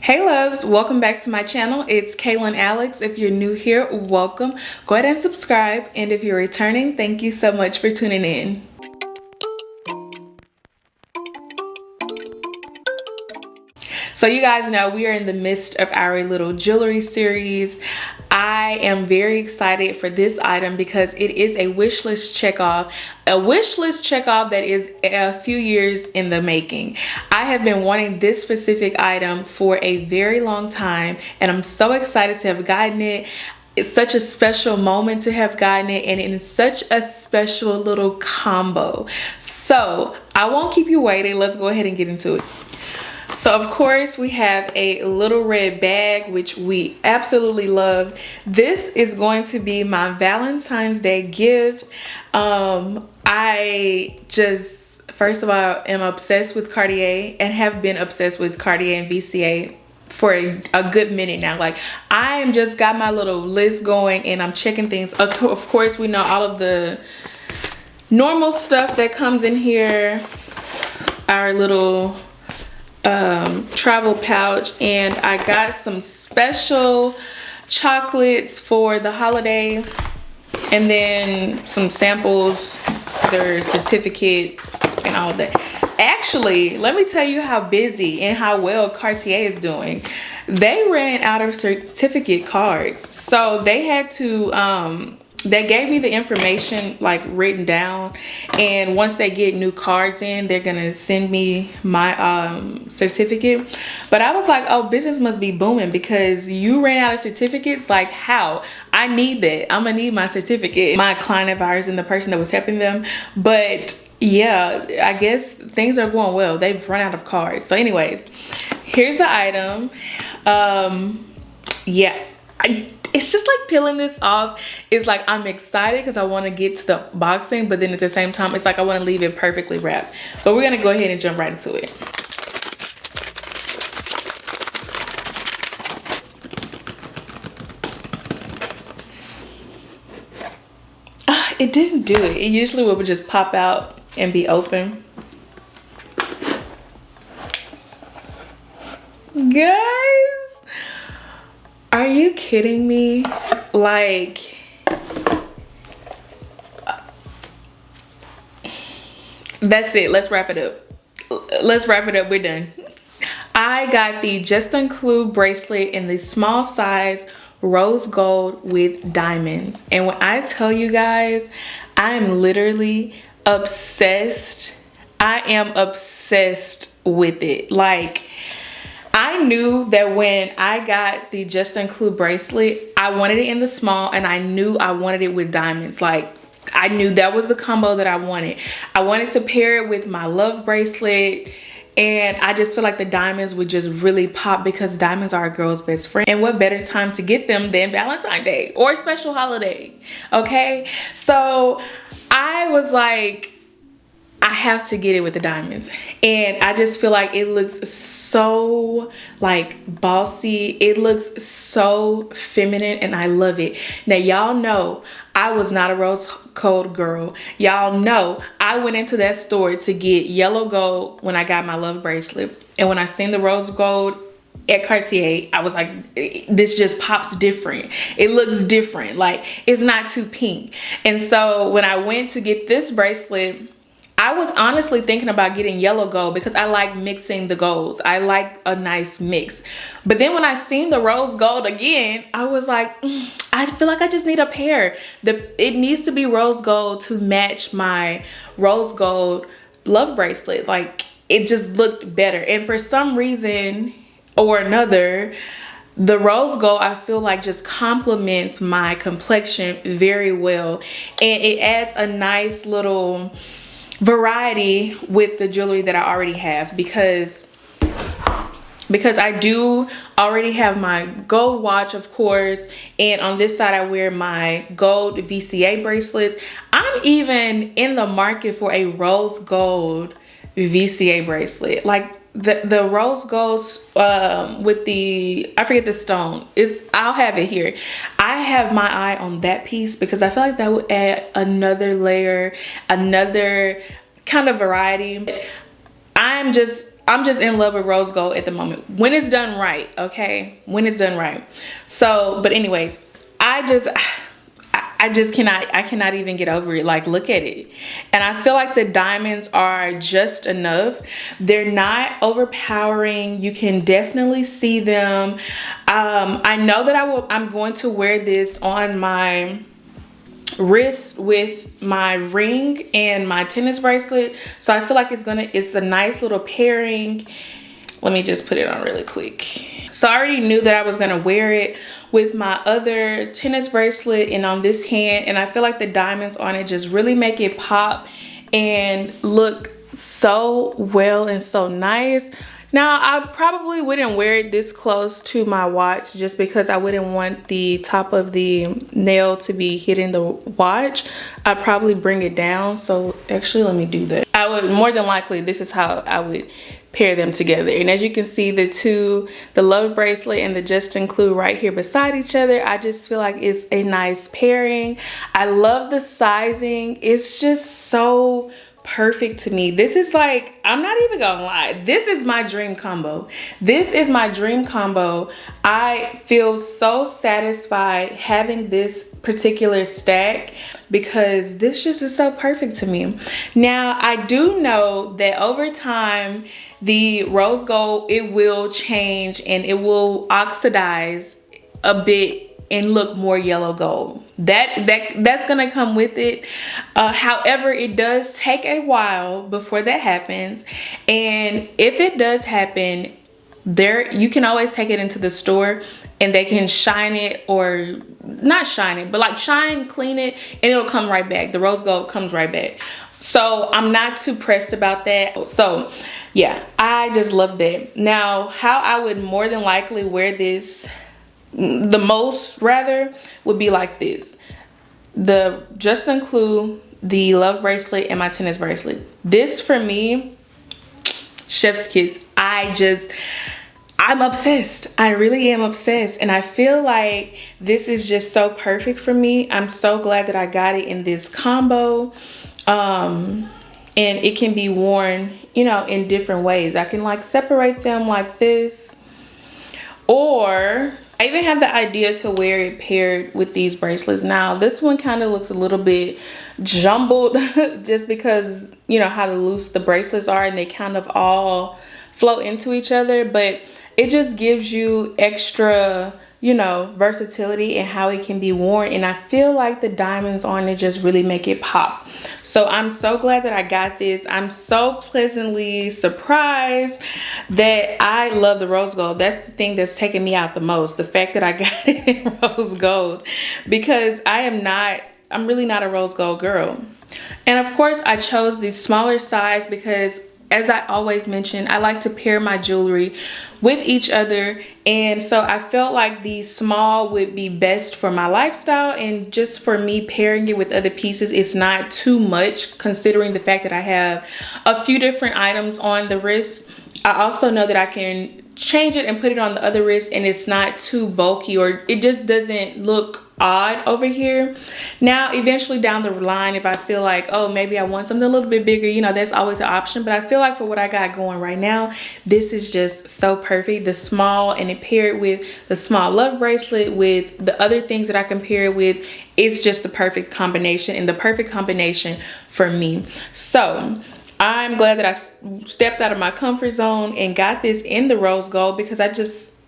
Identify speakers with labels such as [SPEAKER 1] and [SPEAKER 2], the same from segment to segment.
[SPEAKER 1] Hey loves, welcome back to my channel. It's Kaylan Alex. If you're new here, welcome. Go ahead and subscribe, and if you're returning, thank you so much for tuning in. So you guys know we are in the midst of our little jewelry series. I am very excited for this item because it is a wish list checkoff. A wish list checkoff that is a few years in the making. I have been wanting this specific item for a very long time, and I'm so excited to have gotten it. It's such a special moment to have gotten it, and it is such a special little combo. So I won't keep you waiting. Let's go ahead and get into it. So of course we have a little red bag, which we absolutely love. This is going to be my Valentine's Day gift. I just, first of all, am obsessed with Cartier and have been obsessed with Cartier and VCA for a good minute now. Like, I am just got my little list going and I'm checking things. Of course, we know all of the normal stuff that comes in here. Our little travel pouch, and I got some special chocolates for the holiday, and then some samples, their certificate and all that. Actually, let me tell you how busy and how well Cartier is doing. They ran out of certificate cards, so they had to they gave me the information like written down, and once they get new cards in, they're gonna send me my certificate. But I was like, oh, business must be booming because you ran out of certificates. Like, how? I need that. I'm gonna need my certificate. My client of ours and the person that was helping them. But yeah, I guess things are going well. They've run out of cards. So anyways, here's the item. Yeah, it's just like peeling this off. It's like I'm excited because I want to get to the boxing, but then at the same time, it's like I want to leave it perfectly wrapped. But we're gonna go ahead and jump right into it. It didn't do it. It usually would just pop out and be open. Guys, are you kidding me? Like, that's it. Let's wrap it up. Let's wrap it up. We're done. I got the Juste Clou bracelet in the small size rose gold with diamonds. And when I tell you guys, I am literally obsessed. I am obsessed with it. Like, I knew that when I got the Juste Clou bracelet, I wanted it in the small, and I knew I wanted it with diamonds. Like, I knew that was the combo that I wanted. I wanted to pair it with my love bracelet, and I just feel like the diamonds would just really pop because diamonds are a girl's best friend. And what better time to get them than Valentine's Day or a special holiday, okay? So I was like, I have to get it with the diamonds. And I just feel like it looks so like bossy. It looks so feminine, and I love it. Now, y'all know I was not a rose gold girl. Y'all know I went into that store to get yellow gold when I got my love bracelet. And when I seen the rose gold at Cartier, I was like, this just pops different. It looks different. Like, it's not too pink. And so when I went to get this bracelet, I was honestly thinking about getting yellow gold because I like mixing the golds. I like a nice mix. But then when I seen the rose gold again, I was like, I feel like I just need a pair. It needs to be rose gold to match my rose gold love bracelet. Like, it just looked better. And for some reason or another, the rose gold, I feel like, just complements my complexion very well. And it adds a nice little variety with the jewelry that I already have, because I do already have my gold watch, of course, and on this side I wear my gold VCA bracelets. I'm even in the market for a rose gold VCA bracelet, like the rose gold with the, I forget the stone, I'll have it here. I have my eye on that piece because I feel like that would add another layer, another kind of variety. I'm just in love with rose gold at the moment. When it's done right, okay? When it's done right. So, but anyways, I just cannot even get over it. Like, look at it. And I feel like the diamonds are just enough. They're not overpowering. You can definitely see them. I know that I'm going to wear this on my wrist with my ring and my tennis bracelet. So I feel like it's a nice little pairing. Let me just put it on really quick. So I already knew that I was gonna wear it with my other tennis bracelet and on this hand, and I feel like the diamonds on it just really make it pop and look so well and so nice. Now, I probably wouldn't wear it this close to my watch just because I wouldn't want the top of the nail to be hitting the watch. I'd probably bring it down. So actually, let me do that. I would, more than likely, this is how I would pair them together. And as you can see, the love bracelet and the Juste Clou right here beside each other, I just feel like it's a nice pairing. I love the sizing. It's just so perfect to me. This is like, I'm not even gonna lie, this is my dream combo. This is my dream combo. I feel so satisfied having this particular stack because this just is so perfect to me. Now, I do know that over time, the rose gold, it will change and it will oxidize a bit and look more yellow gold. That's gonna come with it. However, it does take a while before that happens. And if it does happen, you can always take it into the store and they can shine it, or not shine it, but like clean it, and it'll come right back. The rose gold comes right back. So I'm not too pressed about that. So yeah, I just love that. Now, how I would more than likely wear this the most rather would be like this: the Juste Clou, the love bracelet, and my tennis bracelet. This for me, chef's kiss. I'm obsessed. I really am obsessed, and I feel like this is just so perfect for me. I'm so glad that I got it in this combo. And it can be worn, you know, in different ways. I can like separate them like this, or I even have the idea to wear it paired with these bracelets. Now, this one kind of looks a little bit jumbled just because, you know, how loose the bracelets are and they kind of all flow into each other. But it just gives you extra, you know, versatility and how it can be worn. And I feel like the diamonds on it just really make it pop. So I'm so glad that I got this. I'm so pleasantly surprised that I love the rose gold. That's the thing that's taking me out the most. The fact that I got it in rose gold, because I'm really not a rose gold girl. And of course I chose the smaller size because, as I always mention, I like to pair my jewelry with each other. And so I felt like the small would be best for my lifestyle, and just for me pairing it with other pieces, it's not too much considering the fact that I have a few different items on the wrist. I also know that I can change it and put it on the other wrist and it's not too bulky, or it just doesn't look odd over here. Now, eventually down the line, if I feel like, oh, maybe I want something a little bit bigger, you know, that's always an option. But I feel like for what I got going right now, this is just so perfect. The small, and it paired with the small love bracelet with the other things that I can pair it with, it's just the perfect combination, and the perfect combination for me. So I'm glad that I stepped out of my comfort zone and got this in the rose gold, because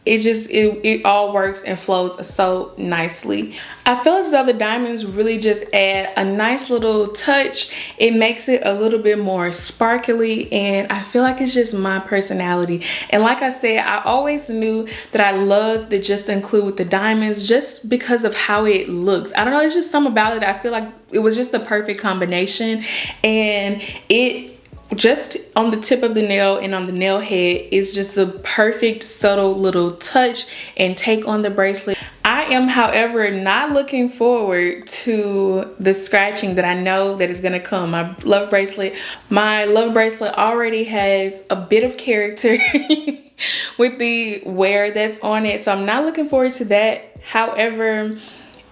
[SPEAKER 1] it all works and flows so nicely. I feel as though the diamonds really just add a nice little touch. It makes it a little bit more sparkly, and I feel like it's just my personality. And like I said, I always knew that I loved the Juste Clou with the diamonds just because of how it looks. I don't know, it's just something about it. I feel like it was just the perfect combination, and it just on the tip of the nail and on the nail head is just the perfect subtle little touch and take on the bracelet. I am, however, not looking forward to the scratching that I know that is going to come. My love bracelet already has a bit of character with the wear that's on it, so I'm not looking forward to that. However,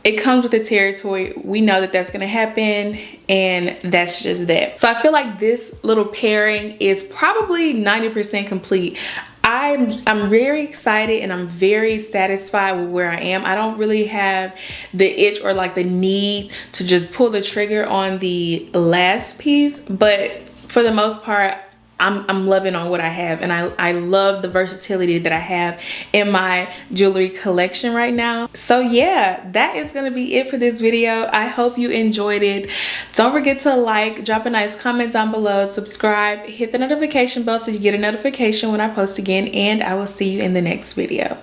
[SPEAKER 1] it comes with the territory. We know that that's gonna happen, and that's just that. So I feel like this little pairing is probably 90% complete. I'm very excited and I'm very satisfied with where I am. I don't really have the itch or like the need to just pull the trigger on the last piece, but for the most part, I'm loving on what I have, and I love the versatility that I have in my jewelry collection right now. So yeah, that is gonna be it for this video. I hope you enjoyed it. Don't forget to like, drop a nice comment down below, subscribe, hit the notification bell so you get a notification when I post again, and I will see you in the next video.